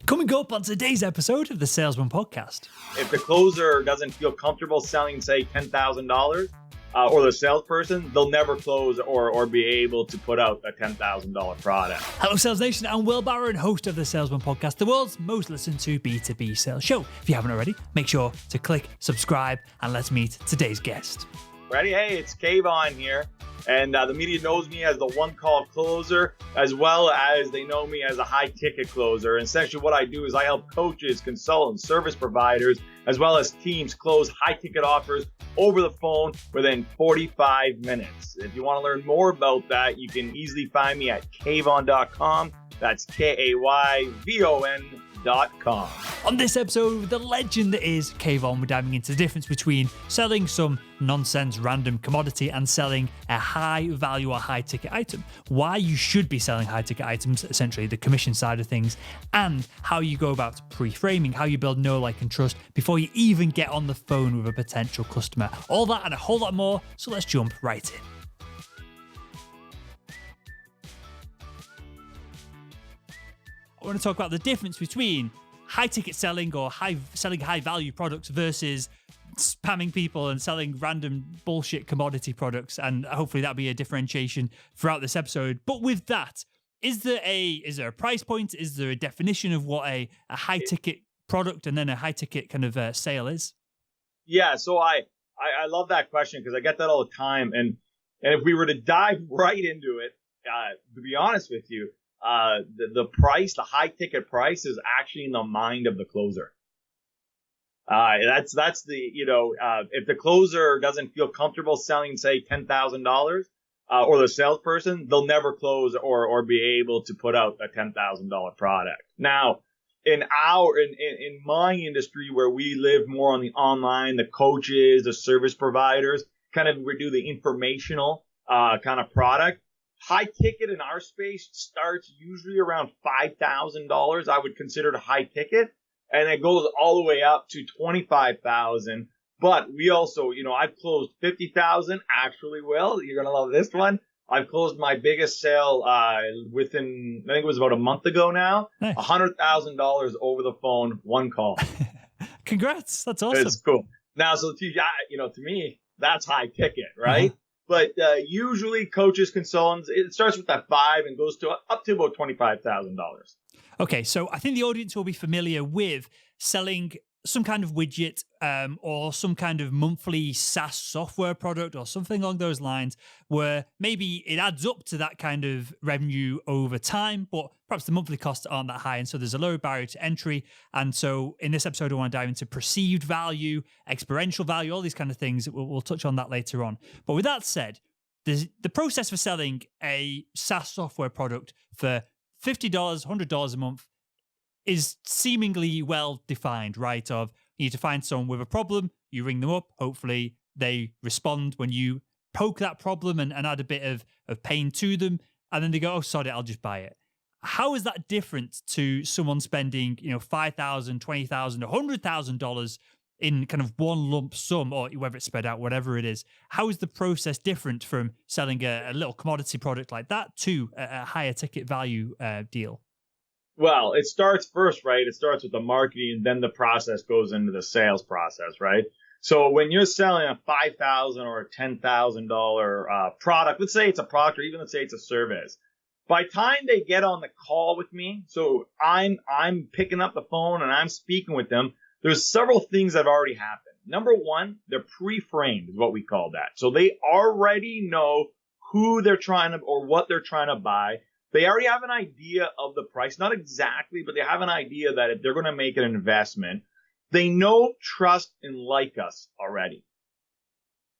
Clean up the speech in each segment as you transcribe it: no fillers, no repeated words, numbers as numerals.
Coming up on today's episode of the Salesman podcast. If the closer doesn't feel comfortable selling, say, $10,000, or the salesperson, they'll never close or be able to put out a $10,000 product. Hello, Sales Nation. I'm Will Barron, host of the Salesman podcast, the world's most listened to B2B sales show. If you haven't already, make sure to click subscribe and let's meet today's guest. Ready? Hey, it's Kavon here. And the media knows me as the one-call closer, as well as they know me as a high-ticket closer. And essentially what I do is I help coaches, consultants, service providers, as well as teams close high-ticket offers over the phone within 45 minutes. If you want to learn more about that, you can easily find me at kavon.com. That's Kayvon.com. On this episode, the legend that is Kavon, we're diving into the difference between selling some nonsense random commodity and selling a high value or high ticket item. Why you should be selling high ticket items, essentially the commission side of things, and how you go about pre-framing, how you build know, like, and trust before you even get on the phone with a potential customer. All that and a whole lot more. So let's jump right in. I want to talk about the difference between high ticket selling or selling high value products versus spamming people and selling random bullshit commodity products. And hopefully that'll be a differentiation throughout this episode. But with that, is there a price point? Is there a definition of what a high ticket product and then a high ticket kind of sale is? Yeah, so I love that question because I get that all the time. And if we were to dive right into it, to be honest with you, the price, the high ticket price, is actually in the mind of the closer. That's the, if the closer doesn't feel comfortable selling, say, $10,000, or the salesperson, they'll never close or be able to put out a $10,000 product. Now, in my industry where we live more on the online, the coaches, the service providers, we do the informational kind of product. High ticket in our space starts usually around $5,000. I would consider it a high ticket, and it goes all the way up to $25,000. But we also, I've closed $50,000. Actually, Will, you're gonna love this one. I've closed my biggest sale within, I think it was about a month ago now. Nice. $100,000 over the phone, one call. Congrats! That's awesome. It's cool. Now, so to me, that's high ticket, right? Uh-huh. But usually coaches, consultants, it starts with that 5 and goes to up to about $25,000. Okay, so I think the audience will be familiar with selling some kind of widget or some kind of monthly SaaS software product or something along those lines where maybe it adds up to that kind of revenue over time, but perhaps the monthly costs aren't that high. And so there's a low barrier to entry. And so in this episode, I want to dive into perceived value, experiential value, all these kind of things. We'll touch on that later on. But with that said, the process for selling a SaaS software product for $50, $100 a month is seemingly well defined, right? Of you need to find someone with a problem, you ring them up, hopefully they respond when you poke that problem and add a bit of pain to them, and then they go, oh, sorry, I'll just buy it. How is that different to someone spending, $5,000, $20,000, $100,000 in kind of one lump sum, or whether it's spread out, whatever it is? How is the process different from selling a little commodity product like that to a higher ticket value deal? Well, it starts first, right? It starts with the marketing, and then the process goes into the sales process, right? So when you're selling a $5,000 or a $10,000 product, let's say it's a product, or even let's say it's a service, by the time they get on the call with me, so I'm picking up the phone and I'm speaking with them, there's several things that have already happened. Number one, they're pre-framed is what we call that. So they already know who they're trying to, or what they're trying to buy. They already have an idea of the price, not exactly, but they have an idea that if they're going to make an investment, they know, trust, and like us already.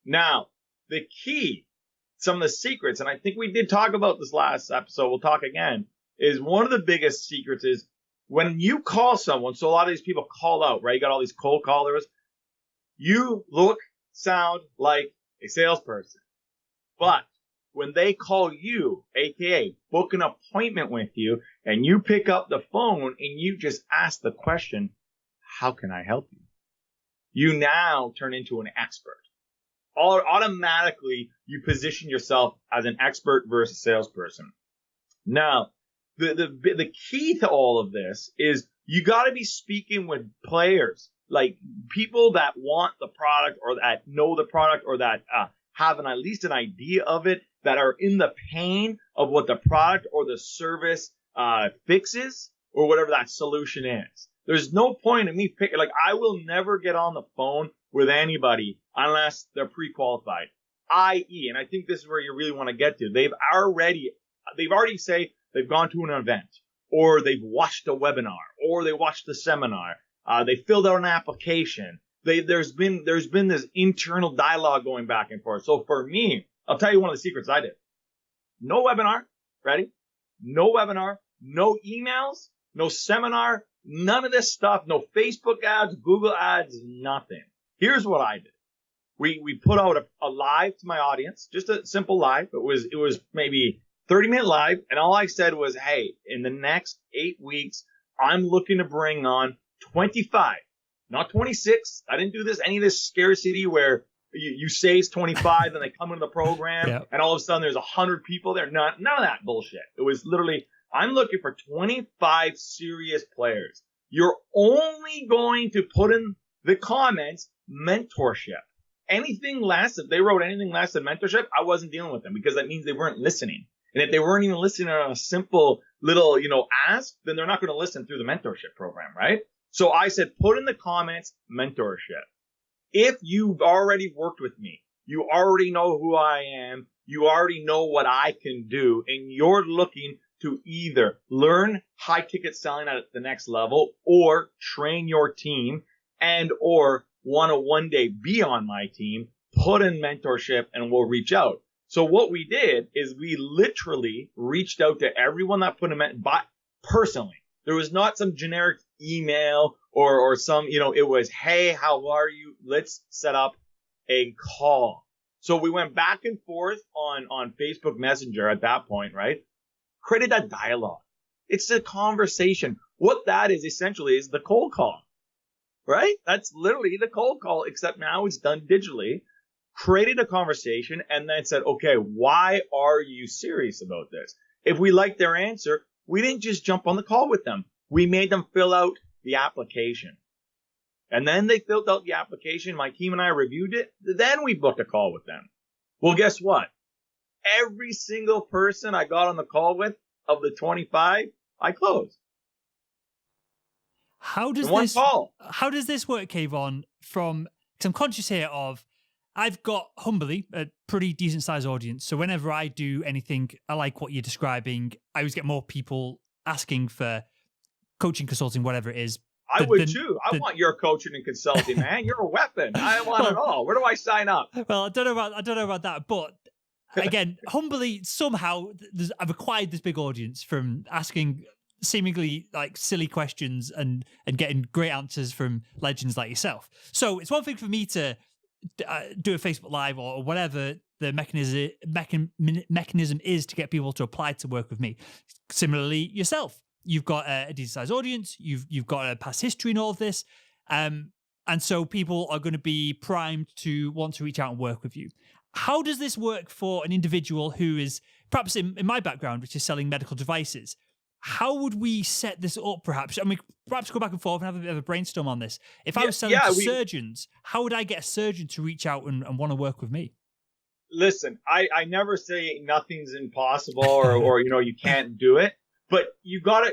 Now, the key, some of the secrets, and I think we did talk about this last episode, we'll talk again, is one of the biggest secrets is when you call someone, so a lot of these people call out, right? You got all these cold callers. You look, sound like a salesperson, but when they call you, aka book an appointment with you, and you pick up the phone and you just ask the question, how can I help you? You now turn into an expert. Automatically, you position yourself as an expert versus salesperson. Now, the key to all of this is You got to be speaking with players, like people that want the product or that know the product or that have at least an idea of it, that are in the pain of what the product or the service fixes or whatever that solution is. There's no point in me picking, like, I will never get on the phone with anybody unless they're pre-qualified, i.e., and I think this is where you really want to get to. They've already say they've gone to an event, or they've watched a webinar, or they watched the seminar. They filled out an application. There's been this internal dialogue going back and forth. So for me, I'll tell you one of the secrets I did. No webinar, ready? No webinar, no emails, no seminar, none of this stuff, no Facebook ads, Google ads, nothing. Here's what I did. We put out a live to my audience, just a simple live. It was maybe 30-minute live, and all I said was, hey, in the next 8 weeks, I'm looking to bring on 25, not 26. I didn't do any of this scarcity where you say it's 25 and they come into the program Yep. and all of a sudden there's 100 people there. None of that bullshit. It was literally, I'm looking for 25 serious players. You're only going to put in the comments mentorship. Anything less, if they wrote anything less than mentorship, I wasn't dealing with them, because that means they weren't listening. And if they weren't even listening on a simple little, ask, then they're not going to listen through the mentorship program, right? So I said, put in the comments mentorship. If you've already worked with me, you already know who I am, you already know what I can do, and you're looking to either learn high ticket selling at the next level, or train your team, and or want to one day be on my team, put in mentorship and we'll reach out. So what we did is we literally reached out to everyone that put in personally. There was not some generic email or some, it was, hey, how are you? Let's set up a call. So we went back and forth on Facebook Messenger at that point, right? Created a dialogue. It's a conversation. What that is essentially is the cold call, right? That's literally the cold call, except now it's done digitally. Created a conversation and then said, okay, why are you serious about this? If we liked their answer, we didn't just jump on the call with them. We made them fill out the application. And then they filled out the application. My team and I reviewed it. Then we booked a call with them. Well, guess what? Every single person I got on the call with, of the 25, I closed. How does this work, Kavon? Because I'm conscious here of, I've got, humbly, a pretty decent sized audience. So whenever I do anything, I like what you're describing, I always get more people asking for coaching, consulting, whatever it is. I would too. I want your coaching and consulting, man. You're a weapon. I want it all. Where do I sign up? Well, I don't know about that, but again, humbly, somehow I've acquired this big audience from asking seemingly like silly questions and getting great answers from legends like yourself. So it's one thing for me to do a Facebook Live or whatever the mechanism is to get people to apply to work with me. Similarly, yourself, you've got a decent sized audience, you've got a past history in all of this, and so people are going to be primed to want to reach out and work with you. How does this work for an individual who is perhaps in my background, which is selling medical devices? How would we set this up, perhaps? I mean, perhaps go back and forth and have a bit of a brainstorm on this. If I was selling to surgeons, how would I get a surgeon to reach out and want to work with me? Listen, I never say nothing's impossible or you can't do it, but you got to,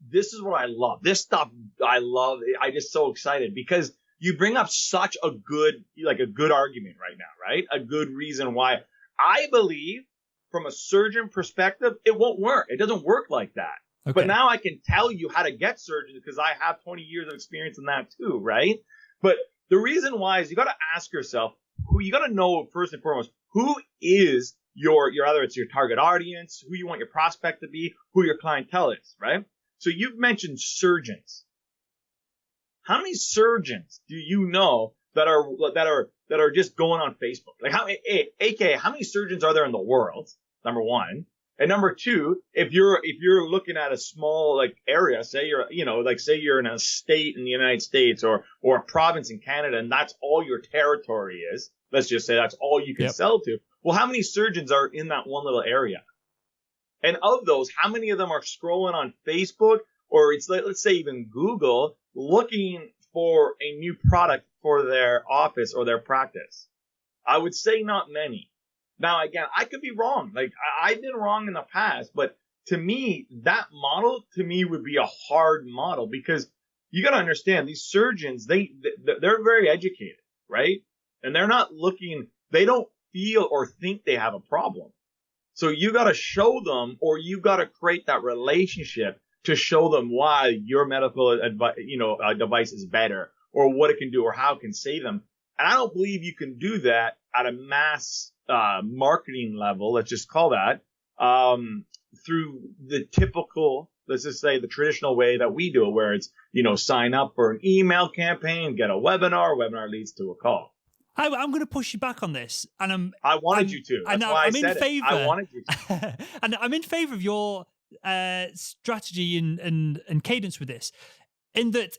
this is what I love. This stuff I love. I just so excited because you bring up such a good argument right now, right? A good reason why I believe from a surgeon perspective, it won't work. It doesn't work like that. Okay. But now I can tell you how to get surgeons because I have 20 years of experience in that too, right? But the reason why is you got to ask yourself, you got to know first and foremost, who is your either it's your target audience, who you want your prospect to be, who your clientele is, right? So you've mentioned surgeons. How many surgeons do you know that are just going on Facebook? Like how many surgeons are there in the world? Number one. And number two, if you're looking at a small area, say you're in a state in the United States or a province in Canada, and that's all your territory is. Let's just say that's all you can sell to. Well, how many surgeons are in that one little area? And of those, how many of them are scrolling on Facebook or it's let's say even Google looking for a new product for their office or their practice? I would say not many. Now, again, I could be wrong. Like I've been wrong in the past, but to me, that model to me would be a hard model because you got to understand these surgeons, they're very educated, right? And they're not looking, they don't feel or think they have a problem. So you got to show them, or you got to create that relationship to show them why your medical device is better, or what it can do, or how it can save them. And I don't believe you can do that at a mass marketing level, let's just call that, through the typical, let's just say the traditional way that we do it, where it's, sign up for an email campaign, get a webinar leads to a call. I'm going to push you back on this, and I wanted you to. That's why I said it. I wanted you to. And I'm in favor of your strategy and cadence with this. In that,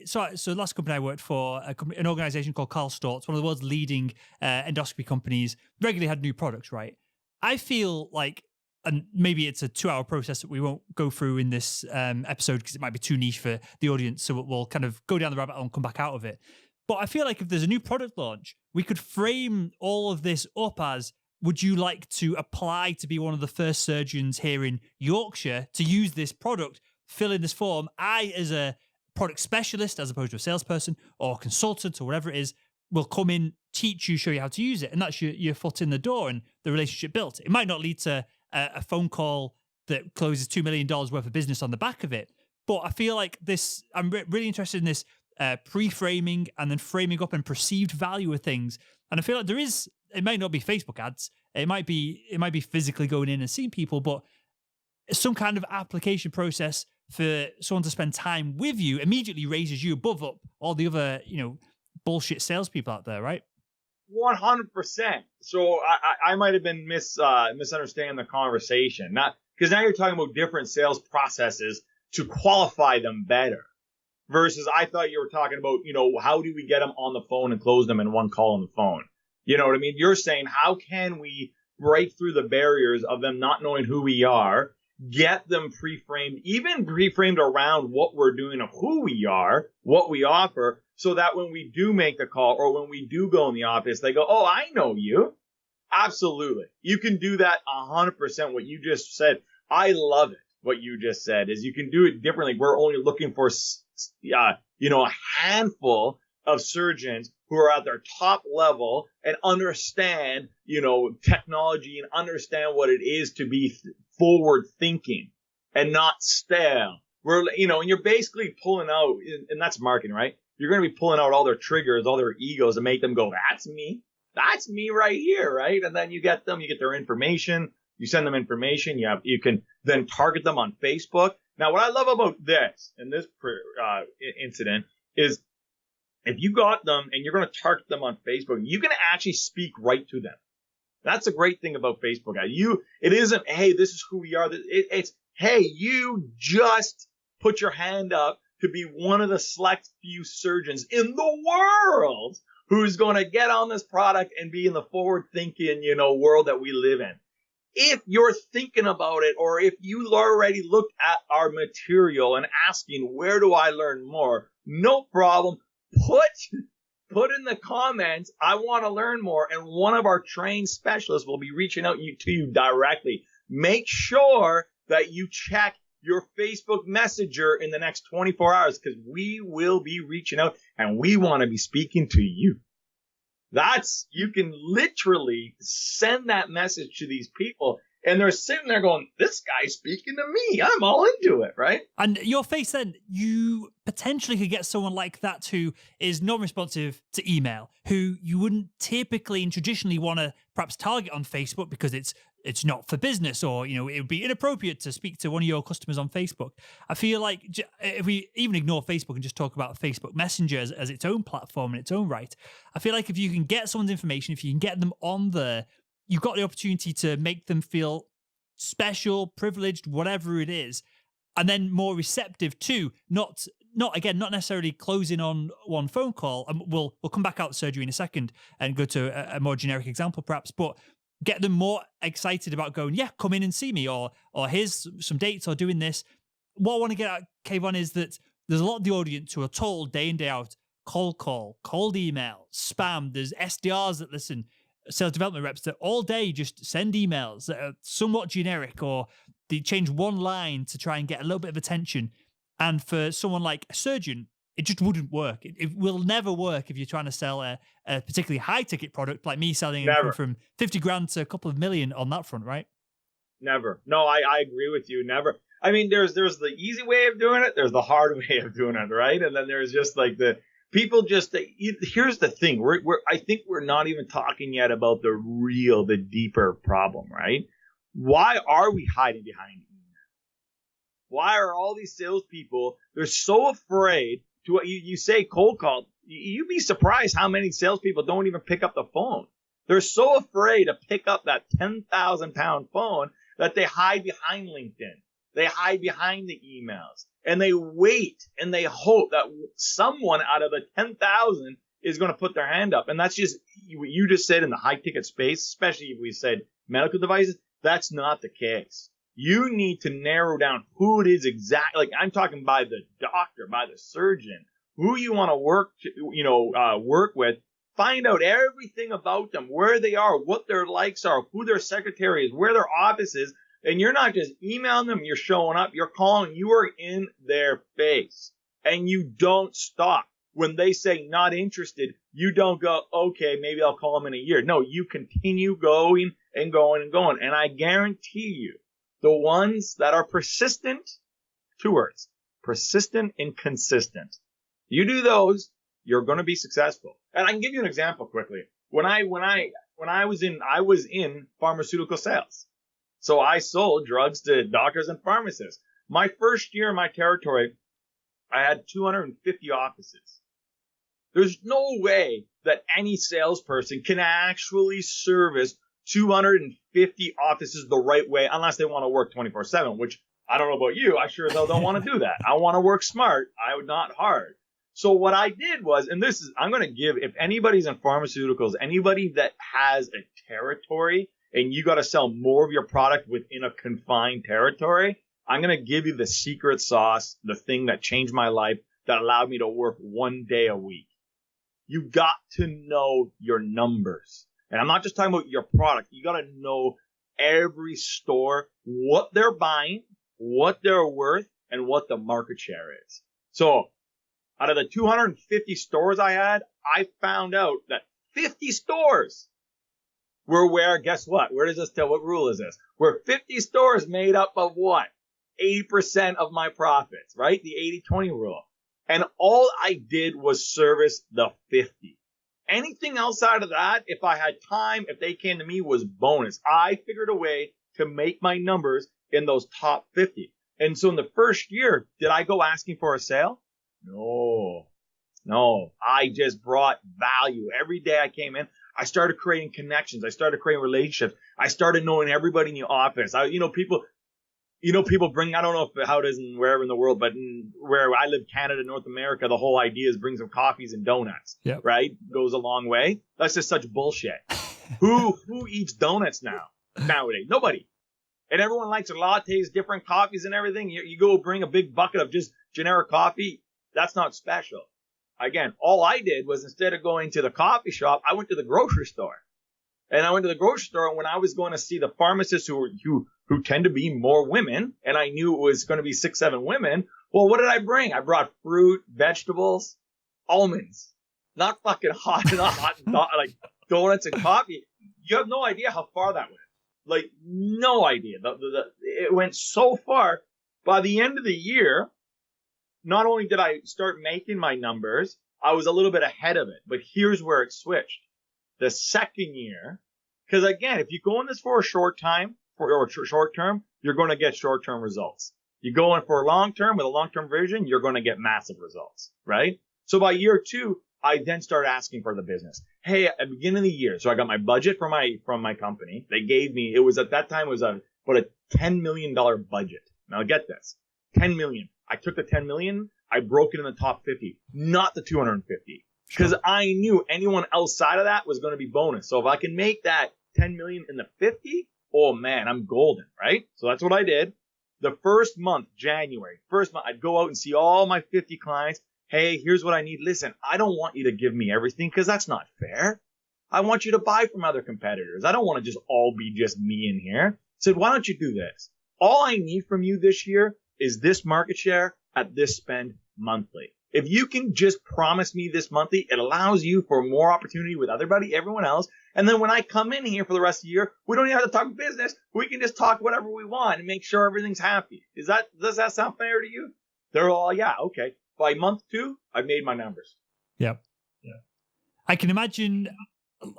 so last company I worked for, an organization called Karl Storz, one of the world's leading endoscopy companies, regularly had new products, right? I feel like, and maybe it's a 2-hour process that we won't go through in this episode because it might be too niche for the audience, so we'll kind of go down the rabbit hole and come back out of it. But I feel like if there's a new product launch, we could frame all of this up as, would you like to apply to be one of the first surgeons here in Yorkshire to use this product, fill in this form? I, as a product specialist, as opposed to a salesperson or consultant or whatever it is, will come in, teach you, show you how to use it. And that's your foot in the door and the relationship built. It might not lead to a phone call that closes $2 million worth of business on the back of it. But I feel like this, I'm really interested in this pre-framing and then framing up and perceived value of things. And I feel like it might not be Facebook ads. It might be physically going in and seeing people, but some kind of application process for someone to spend time with you immediately raises you above up all the other, bullshit salespeople out there, right? 100%. So I might have been misunderstanding the conversation. Not because now you're talking about different sales processes to qualify them better. Versus I thought you were talking about, how do we get them on the phone and close them in one call on the phone? You know what I mean? You're saying, how can we break through the barriers of them not knowing who we are, get them pre-framed, even pre-framed around what we're doing, of who we are, what we offer, so that when we do make the call or when we do go in the office, they go, oh, I know you. Absolutely. You can do that 100%. What you just said, I love it. What you just said is you can do it differently. We're only looking for a handful of surgeons who are at their top level and understand, technology and understand what it is to be forward thinking and not stale. And you're basically pulling out, and that's marketing, right? You're going to be pulling out all their triggers, all their egos, and make them go, that's me right here, right? And then you get their information, you send them information, you can then target them on Facebook. Now, what I love about this and this incident is if you got them and you're going to target them on Facebook, you can actually speak right to them. That's a great thing about Facebook. It isn't, hey, this is who we are. It's, hey, you just put your hand up to be one of the select few surgeons in the world who's going to get on this product and be in the forward thinking, world that we live in. If you're thinking about it, or if you already looked at our material and asking, where do I learn more? No problem. Put in the comments, I want to learn more. And one of our trained specialists will be reaching out to you directly. Make sure that you check your Facebook Messenger in the next 24 hours because we will be reaching out and we want to be speaking to you. You can literally send that message to these people and they're sitting there going, this guy's speaking to me. I'm all into it, right? And your face then, you potentially could get someone like that who is non-responsive to email, who you wouldn't typically and traditionally want to perhaps target on Facebook because it's not for business, or it would be inappropriate to speak to one of your customers on Facebook. I feel like if we even ignore Facebook and just talk about Facebook Messenger as its own platform in its own right, I feel like if you can get someone's information, if you can get them on there, you've got the opportunity to make them feel special, privileged, whatever it is, and then more receptive to not necessarily closing on one phone call. And we'll come back out of surgery in a second and go to a more generic example perhaps, but get them more excited about going, yeah, come in and see me, or here's some dates, or doing this. what I want to get at, Kavon, is that there's a lot of the audience who are told day in, day out, cold call, cold email, spam. There's SDRs that listen, sales development reps that all day just send emails that are somewhat generic, or they change one line to try and get a little bit of attention. And for someone like a surgeon, it just wouldn't work. It will never work if you're trying to sell a particularly high ticket product like me selling anything from 50 grand to a couple of million on that front, right? Never. No, I agree with you. Never. I mean, there's the easy way of doing it. There's the hard way of doing it, right? And then there's just like the people just, here's the thing. I think we're not even talking yet about the deeper problem, right? Why are we hiding behind email? Why are all these salespeople, they're so afraid to, you say cold call, you'd be surprised how many salespeople don't even pick up the phone. They're so afraid to pick up that 10,000 pound phone that they hide behind LinkedIn. They hide behind the emails, and they wait and they hope that someone out of the 10,000 is going to put their hand up. And that's just what you just said in the high ticket space, especially if we said medical devices. That's not the case. You need to narrow down who it is exactly. Like I'm talking by the doctor, by the surgeon, who you want to work with. Find out everything about them, where they are, what their likes are, who their secretary is, where their office is. And you're not just emailing them, you're showing up, you're calling, you are in their face. And you don't stop. When they say not interested, you don't go, okay, maybe I'll call them in a year. No, you continue going and going and going. And I guarantee you, the ones that are persistent, 2 words, persistent and consistent. You do those, you're going to be successful. And I can give you an example quickly. When I was in pharmaceutical sales. So I sold drugs to doctors and pharmacists. My first year in my territory, I had 250 offices. There's no way that any salesperson can actually service 250 offices the right way unless they want to work 24/7, which I don't know about you. I sure as hell don't want to do that. I want to work smart. Not hard. So what I did was, and I'm going to give, if anybody's in pharmaceuticals, anybody that has a territory and you got to sell more of your product within a confined territory, I'm going to give you the secret sauce, the thing that changed my life, that allowed me to work 1 day a week. You got to know your numbers. And I'm not just talking about your product. You got to know every store, what they're buying, what they're worth, and what the market share is. So out of the 250 stores I had, I found out that 50 stores were where, guess what? Where does this tell? What rule is this? Where 50 stores made up of what? 80% of my profits, right? The 80-20 rule. And all I did was service the 50. Anything outside of that, if I had time, if they came to me, was bonus. I figured a way to make my numbers in those top 50. And so in the first year, did I go asking for a sale? No. I just brought value. Every day I came in, I started creating connections. I started creating relationships. I started knowing everybody in the office. People bring, I don't know how it is wherever in the world, but where I live, Canada, North America, the whole idea is bring some coffees and donuts, yep. Right? Goes a long way. That's just such bullshit. Who eats donuts nowadays? Nobody. And everyone likes their lattes, different coffees and everything. You go bring a big bucket of just generic coffee. That's not special. Again, all I did was instead of going to the coffee shop, I went to the grocery store. And I went to the grocery store, and when I was going to see the pharmacists who tend to be more women, and I knew it was going to be 6-7 women, well, what did I bring? I brought fruit, vegetables, almonds. Not fucking hot, like donuts and coffee. You have no idea how far that went. Like, no idea. It went so far. By the end of the year, not only did I start making my numbers, I was a little bit ahead of it. But here's where it switched. The second year, because again, if you go in this for a short term, you're going to get short-term results. You go in for a long-term with a long-term vision, you're going to get massive results, right? So by year 2, I then started asking for the business. Hey, at the beginning of the year, so I got my budget from my company. They gave me, it was at that time, it was about a $10 million budget. Now get this, 10 million. I took the 10 million, I broke it in the top 50, not the 250. Because I knew anyone outside of that was going to be bonus. So if I can make that 10 million in the 50, oh man, I'm golden, right? So that's what I did. the first month, January, first month, I'd go out and see all my 50 clients. Hey, here's what I need. Listen, I don't want you to give me everything because that's not fair. I want you to buy from other competitors. I don't want to just all be just me in here. I said, why don't you do this? All I need from you this year is this market share at this spend monthly. If you can just promise me this monthly, it allows you for more opportunity with everyone else. And then when I come in here for the rest of the year, we don't even have to talk business. We can just talk whatever we want and make sure everything's happy. Does that sound fair to you? They're all, yeah, okay. By month 2, I made my numbers. Yep. Yeah. I can imagine,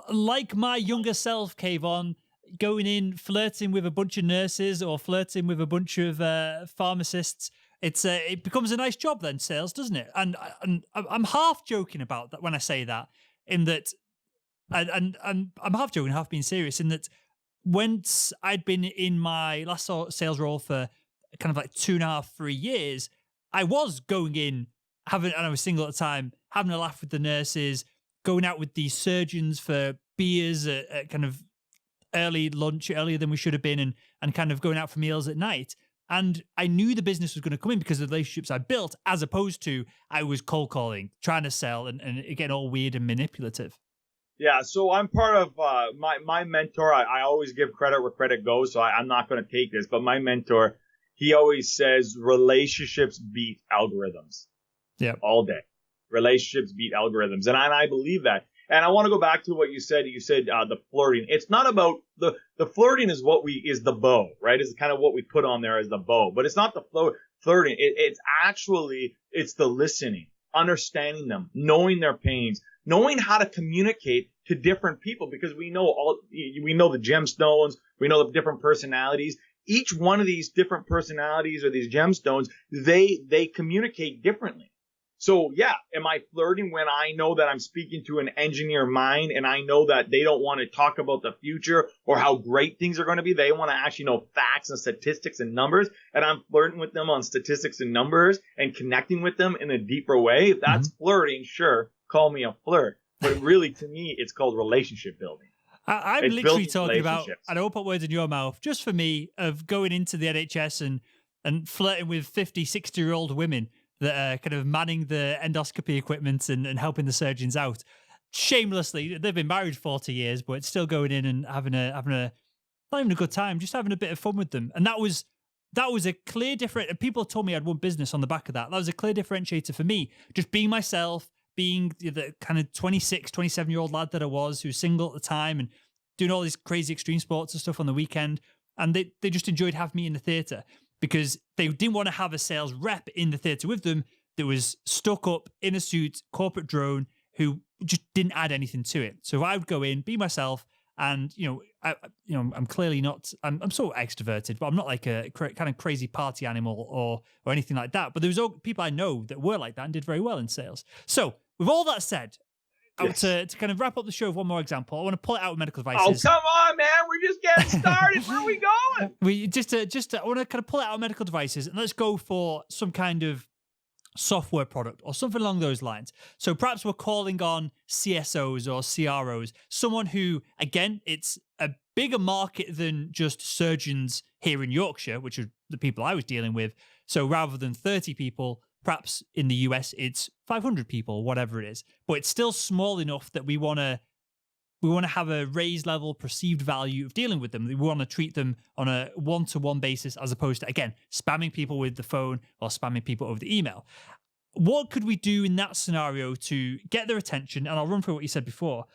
like my younger self, Kavon, going in, flirting with a bunch of nurses or flirting with a bunch of pharmacists. It becomes a nice job then, sales, doesn't it? And I'm half joking about that when I say that, in that, and I'm half joking, half being serious, in that once I'd been in my last sales role for kind of like 2.5, 3 years, I was going in, and I was single at the time, having a laugh with the nurses, going out with the surgeons for beers at kind of early lunch, earlier than we should have been, and kind of going out for meals at night. And I knew the business was going to come in because of the relationships I built, as opposed to I was cold calling, trying to sell, and getting all weird and manipulative. Yeah, so I'm part of my mentor. I always give credit where credit goes, so I'm not going to take this. But my mentor, he always says relationships beat algorithms. Yeah, all day. Relationships beat algorithms, and I believe that. And I want to go back to what you said. You said the flirting. It's not about the flirting is the bow, right? Is kind of what we put on there as the bow, but it's not the flirting. It's the listening, understanding them, knowing their pains, knowing how to communicate to different people, because we know the gemstones, we know the different personalities. Each one of these different personalities or these gemstones, they communicate differently. So yeah, am I flirting when I know that I'm speaking to an engineer mind and I know that they don't want to talk about the future or how great things are going to be? They want to actually know facts and statistics and numbers, and I'm flirting with them on statistics and numbers and connecting with them in a deeper way. If that's flirting, sure, call me a flirt. But really, to me, it's called relationship building. I'm literally talking about, I don't put words in your mouth, just for me, of going into the NHS and flirting with 50, 60-year-old women that are kind of manning the endoscopy equipment and helping the surgeons out. Shamelessly, they've been married 40 years, but still going in and having a not even a good time, just having a bit of fun with them. And that was a clear difference. And people told me I'd won business on the back of that. That was a clear differentiator for me. Just being myself, being the kind of 26, 27-year-old lad that I was, who was single at the time and doing all these crazy extreme sports and stuff on the weekend. And they just enjoyed having me in the theatre, because they didn't want to have a sales rep in the theatre with them that was stuck up in a suit, corporate drone, who just didn't add anything to it. So I would go in, be myself, and I'm clearly not. I'm so extroverted, but I'm not like a kind of crazy party animal or anything like that. But there was people I know that were like that and did very well in sales. So with all that said, yes. To kind of wrap up the show with one more example, I want to pull it out with medical devices. Oh, come on, man. We're just getting started. Where are we going? I want to kind of pull it out of medical devices, and let's go for some kind of software product or something along those lines. So perhaps we're calling on CSOs or CROs, someone who, again, it's a bigger market than just surgeons here in Yorkshire, which are the people I was dealing with. So rather than 30 people, perhaps in the US, it's 500 people, whatever it is. But it's still small enough that we want to have a raised level perceived value of dealing with them. We want to treat them on a one-to-one basis, as opposed to, again, spamming people with the phone or spamming people over the email. What could we do in that scenario to get their attention? And I'll run through what you said before.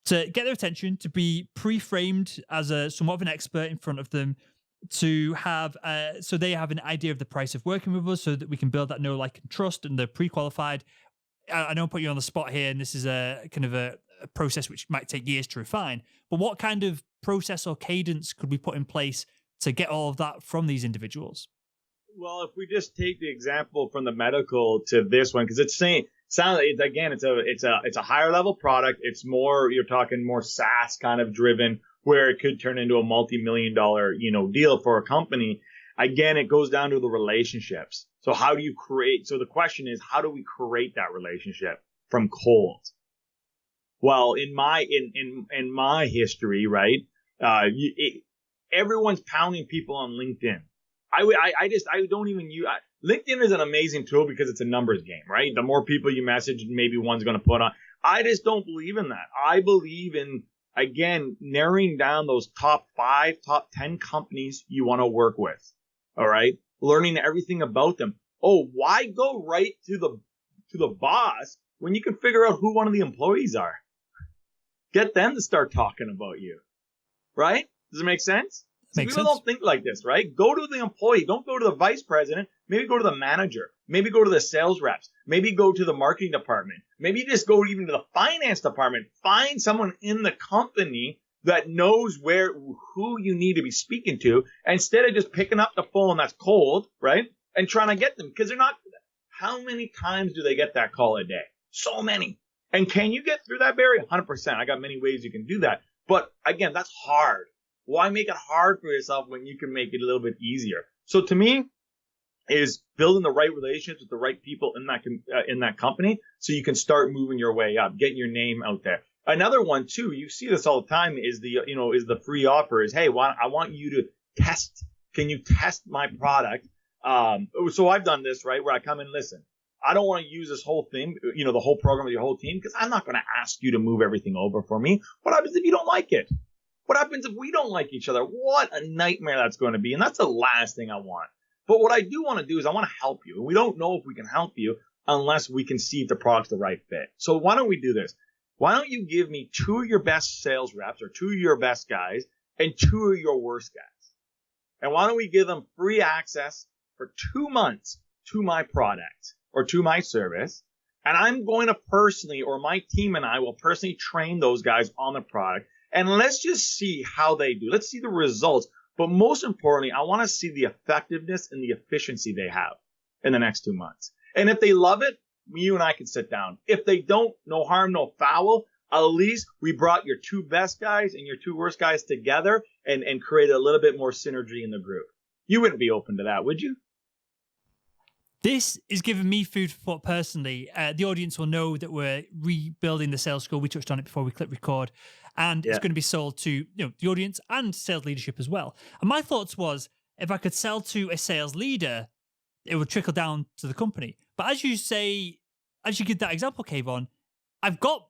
To get their attention, to be pre-framed as somewhat of an expert in front of them, to have so they have an idea of the price of working with us, so that we can build that know, like, and trust, and they're pre-qualified. I don't put you on the spot here, and this is a kind of a process which might take years to refine, but what kind of process or cadence could we put in place to get all of that from these individuals? Well, if we just take the example from the medical to this one, because it's a higher level product. It's more, you're talking more SaaS kind of driven, where it could turn into a multi-million-dollar, deal for a company. Again, it goes down to the relationships. So how do you create? So the question is, how do we create that relationship from cold? Well, in my history, right, everyone's pounding people on LinkedIn. I don't even use LinkedIn is an amazing tool because it's a numbers game, right? The more people you message, maybe one's going to put on. I just don't believe in that. I believe in, again, narrowing down those top 5, top 10 companies you want to work with. All right. Learning everything about them. Oh, why go right to the boss when you can figure out who one of the employees are? Get them to start talking about you. Right? Does it make sense? Makes People sense. don't think like this, right? Go to the employee. Don't go to the vice president. Maybe go to the manager. Maybe go to the sales reps. Maybe go to the marketing department. Maybe just go even to the finance department. Find someone in the company that knows who you need to be speaking to, instead of just picking up the phone that's cold, right? And trying to get them, because they're not. How many times do they get that call a day? So many. And can you get through that, Barry? 100%. I got many ways you can do that. But again, that's hard. Why make it hard for yourself when you can make it a little bit easier? So to me, is building the right relationships with the right people in that company, so you can start moving your way up, getting your name out there. Another one too, you see this all the time, is the free offer. Is, hey, I want you to test. Can you test my product? So I've done this, right, where I come in, listen, I don't want to use this whole thing, the whole program with your whole team, because I'm not going to ask you to move everything over for me. What happens if you don't like it? What happens if we don't like each other? What a nightmare that's going to be. And that's the last thing I want. But what I do want to do is I want to help you. And we don't know if we can help you unless we can see if the product's the right fit. So why don't we do this? Why don't you give me 2 of your best sales reps, or 2 of your best guys, and 2 of your worst guys? And why don't we give them free access for 2 months to my product or to my service? And I'm going to personally, or my team and I will personally train those guys on the product. And let's just see how they do. Let's see the results. But most importantly, I want to see the effectiveness and the efficiency they have in the next 2 months. And if they love it, you and I can sit down. If they don't, no harm, no foul. At least we brought your 2 best guys and your 2 worst guys together and created a little bit more synergy in the group. You wouldn't be open to that, would you? This is giving me food for thought personally. The audience will know that we're rebuilding the sales school. We touched on it before we clicked record. And it's going to be sold to the audience and sales leadership as well. And my thoughts was, if I could sell to a sales leader, it would trickle down to the company. But as you give that example, Kavon, I've got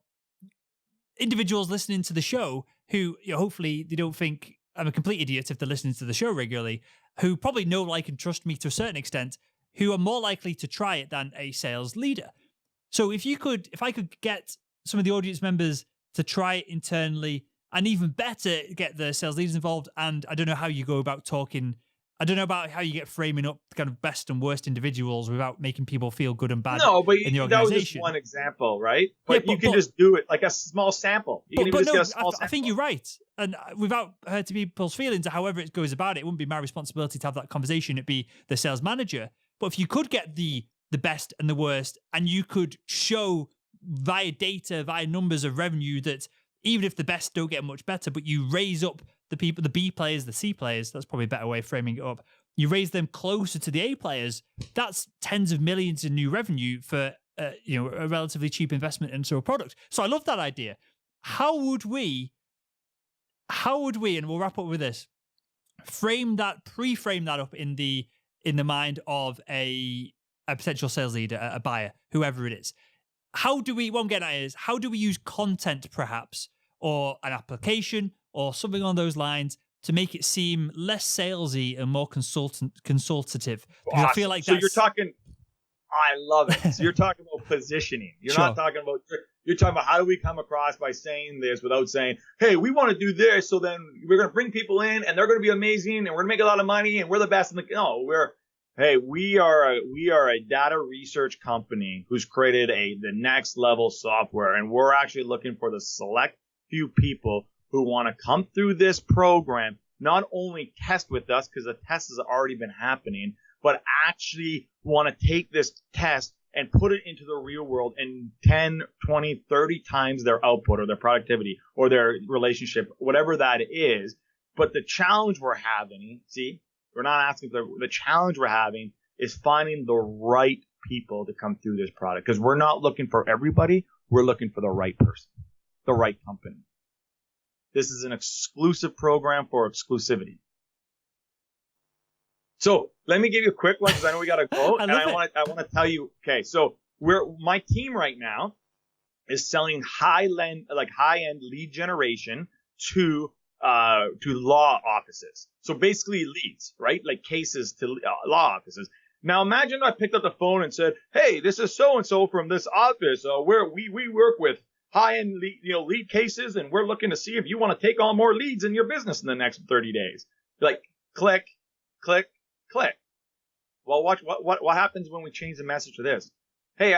individuals listening to the show who, hopefully they don't think I'm a complete idiot if they're listening to the show regularly, who probably know, like, and trust me to a certain extent, who are more likely to try it than a sales leader. So if I could get some of the audience members to try it internally, and even better, get the sales leaders involved. And I don't know how you go about talking. I don't know about how you get framing up kind of best and worst individuals without making people feel good and bad in the organization. That was just one example, right? But you can just do it like a small sample. I think you're right. And without hurting people's feelings, or however it goes about it, it wouldn't be my responsibility to have that conversation. It'd be the sales manager. But if you could get the best and the worst, and you could show via data, via numbers of revenue, that even if the best don't get much better, but you raise up the people, the B players, the C players, that's probably a better way of framing it up. You raise them closer to the A players. That's tens of millions in new revenue for a relatively cheap investment into a product. So I love that idea. How would we, and we'll wrap up with this, pre-frame that up in the mind of a potential sales leader, a buyer, whoever it is. What I'm getting at is, how do we use content perhaps, or an application, or something on those lines, to make it seem less salesy and more consultative? Because awesome. I feel like I love it. So you're talking about positioning. You're not talking about, you're talking about how do we come across by saying this without saying, hey, we want to do this, so then we're going to bring people in and they're going to be amazing and we're going to make a lot of money and we're the best in the, no, we are a data research company who's created the next level software, and we're actually looking for the select few people who want to come through this program, not only test with us because the test has already been happening, but actually want to take this test and put it into the real world and 10, 20, 30 times their output or their productivity or their relationship, whatever that is. But the challenge we're having, we're not asking for the challenge we're having is finding the right people to come through this product, because we're not looking for everybody. We're looking for the right person, the right company. This is an exclusive program for exclusivity. So let me give you a quick one because I know we got to go, I and love I it. want to tell you. Okay, so my team right now is selling high end lead generation to law offices. So basically leads, right? Like cases to law offices. Now imagine I picked up the phone and said, "Hey, this is so and so from this office. Where we work with high end lead cases, and we're looking to see if you want to take on more leads in your business in the next 30 days." Like click, click, click. Well, watch what happens when we change the message to this. Hey,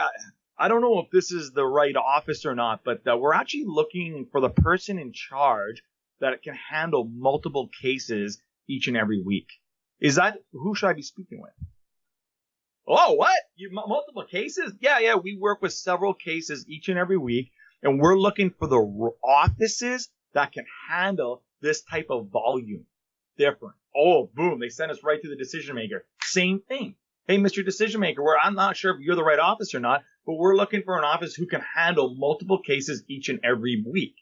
I don't know if this is the right office or not, but we're actually looking for the person in charge that can handle multiple cases each and every week. Who should I be speaking with? Oh, what? Multiple cases? Yeah. We work with several cases each and every week, and we're looking for the offices that can handle this type of volume. Different. Oh, boom. They send us right to the decision maker. Same thing. Hey, Mr. Decision Maker, I'm not sure if you're the right office or not, but we're looking for an office who can handle multiple cases each and every week.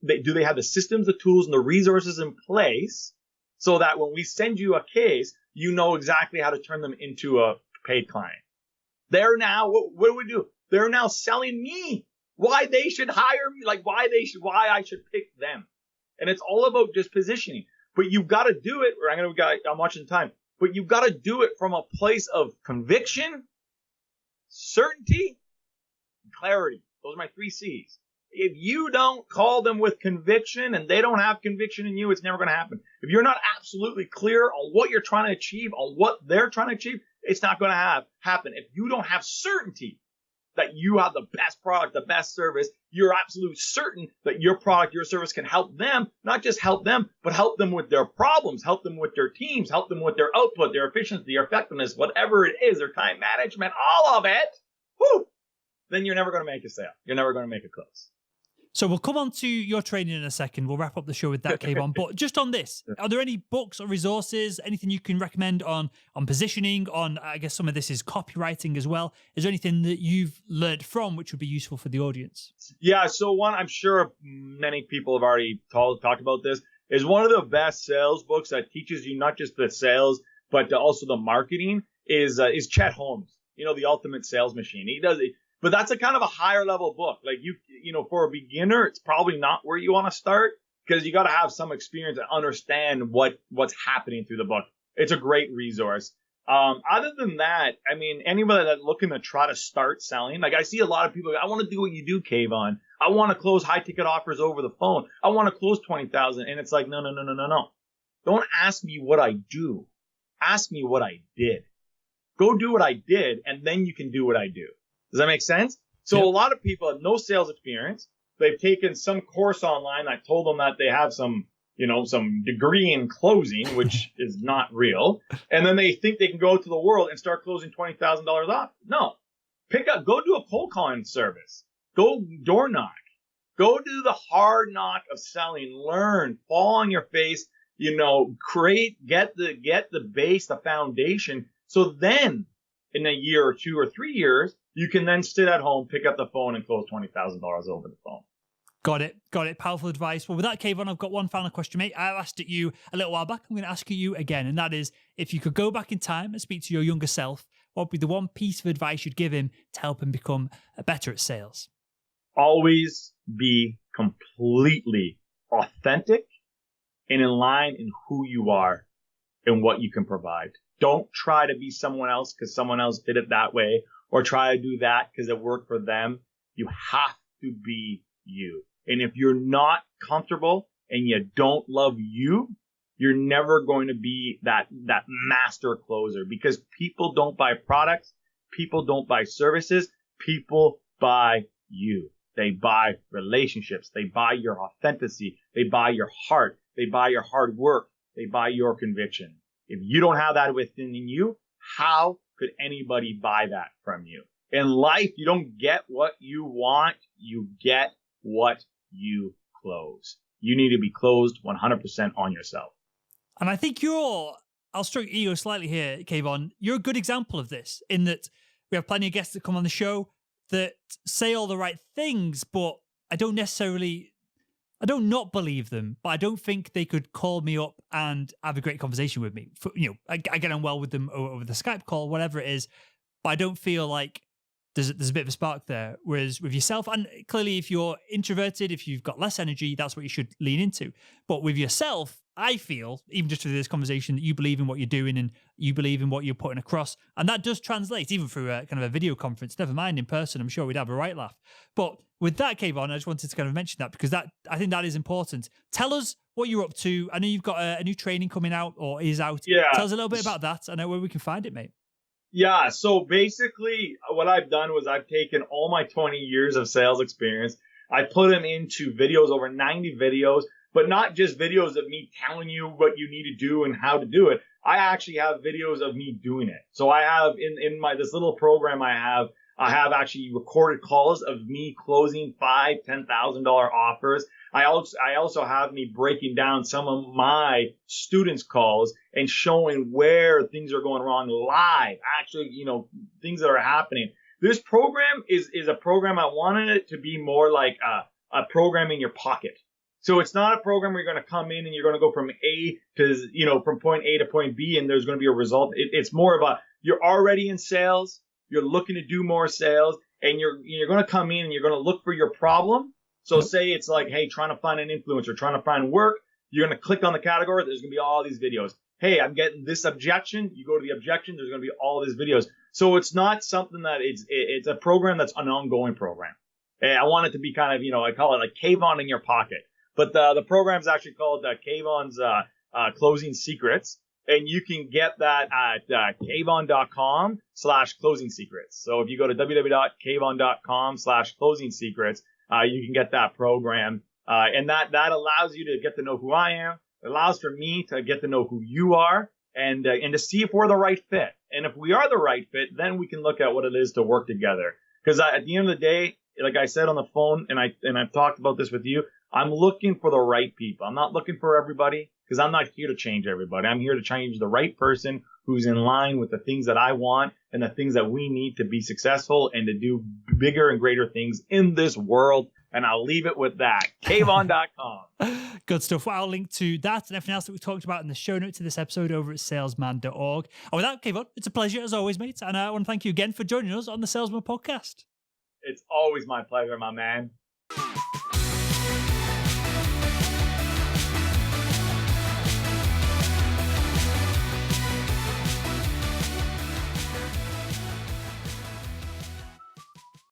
Do they have the systems, the tools, and the resources in place so that when we send you a case, you know exactly how to turn them into a paid client? They're now, what do we do? They're now selling me why they should hire me, like why I should pick them. And it's all about just positioning. But you've got to do it, or I'm watching time, but you've got to do it from a place of conviction, certainty, and clarity. Those are my 3 C's. If you don't call them with conviction and they don't have conviction in you, it's never going to happen. If you're not absolutely clear on what you're trying to achieve, on what they're trying to achieve, it's not going to happen. If you don't have certainty that you have the best product, the best service, you're absolutely certain that your product, your service can help them, not just help them, but help them with their problems, help them with their teams, help them with their output, their efficiency, their effectiveness, whatever it is, their time management, all of it, then you're never going to make a sale. You're never going to make a close. So we'll come on to your training in a second. We'll wrap up the show with that, Kavon. But just on this, are there any books or resources, anything you can recommend on positioning, on, I guess some of this is copywriting as well? Is there anything that you've learned from which would be useful for the audience? Yeah, so one, I'm sure many people have already talked about this, is one of the best sales books that teaches you not just the sales, but also the marketing is Chet Holmes, the ultimate sales machine. He does it. But that's a kind of a higher level book. Like for a beginner, it's probably not where you want to start because you got to have some experience and understand what's happening through the book. It's a great resource. Other than that, I mean, anybody that's looking to try to start selling, like I see a lot of people, I want to do what you do, Kavon. I want to close high ticket offers over the phone. I want to close 20,000. And it's like, no. Don't ask me what I do. Ask me what I did. Go do what I did, and then you can do what I do. Does that make sense? So A lot of people have no sales experience. They've taken some course online. I told them that they have some degree in closing, which is not real. And then they think they can go to the world and start closing $20,000 off. No. Go do a cold calling service. Go door knock. Go do the hard knock of selling. Learn. Fall on your face. Get the base, the foundation. So then in a year or 2 or 3 years, you can then sit at home, pick up the phone, and close $20,000 over the phone. Got it. Powerful advice. Well, with that, Kavon, I've got one final question, mate. I asked it you a little while back. I'm going to ask you again, and that is, if you could go back in time and speak to your younger self, what would be the one piece of advice you'd give him to help him become better at sales? Always be completely authentic and in line in who you are and what you can provide. Don't try to be someone else because someone else did it that way, or try to do that because it worked for them. You have to be you. And if you're not comfortable and you don't love you, you're never going to be that master closer, because people don't buy products. People don't buy services. People buy you. They buy relationships. They buy your authenticity. They buy your heart. They buy your hard work. They buy your conviction. If you don't have that within you, how could anybody buy that from you? In life, you don't get what you want. You get what you close. You need to be closed 100% on yourself. And I think I'll stroke ego slightly here, Kavon. You're a good example of this, in that we have plenty of guests that come on the show that say all the right things, but I don't necessarily I don't not believe them, but I don't think they could call me up and have a great conversation with me. I get on well with them over the Skype call, whatever it is, but I don't feel like there's a bit of a spark there. Whereas with yourself, and clearly if you're introverted, if you've got less energy, that's what you should lean into. But with yourself, I feel, even just through this conversation, that you believe in what you're doing and you believe in what you're putting across. And that does translate, even through a kind of a video conference, never mind in person. I'm sure we'd have a right laugh. But with that, Kavon, I just wanted to kind of mention that because I think that is important. Tell us what you're up to. I know you've got a new training coming out or is out. Yeah. Tell us a little bit about that. I know where we can find it, mate. Yeah. So basically what I've done was I've taken all my 20 years of sales experience. I put them into videos, over 90 videos, but not just videos of me telling you what you need to do and how to do it. I actually have videos of me doing it. So I have in my, this little program I have actually recorded calls of me closing $5,000-$10,000 offers. I also have me breaking down some of my students' calls and showing where things are going wrong live. Actually, things that are happening. This program is a program I wanted it to be more like a program in your pocket. So it's not a program where you're going to come in and you're going to go from from point A to point B and there's going to be a result. It's more about you're already in sales, you're looking to do more sales, and you're going to come in and you're going to look for your problem. So say it's like, hey, trying to find an influencer, trying to find work, you're going to click on the category, there's going to be all these videos. Hey, I'm getting this objection. You go to the objection, there's going to be all these videos. So it's not something that it's a program that's an ongoing program. And I want it to be kind of, I call it like Kavon in your pocket. But the program's actually called Kavon's Closing Secrets. And you can get that at kavon.com/closing secrets. So if you go to www.kavon.com/closing secrets, you can get that program. And that allows you to get to know who I am. It allows for me to get to know who you are and to see if we're the right fit. And if we are the right fit, then we can look at what it is to work together. Because at the end of the day, like I said on the phone, and I've talked about this with you, I'm looking for the right people. I'm not looking for everybody because I'm not here to change everybody. I'm here to change the right person who's in line with the things that I want and the things that we need to be successful and to do bigger and greater things in this world. And I'll leave it with that. Kavon.com. Good stuff. Well, I'll link to that and everything else that we talked about in the show notes to this episode over at salesman.org. And with that, Kavon, it's a pleasure as always, mate. And I want to thank you again for joining us on the Salesman podcast. It's always my pleasure, my man.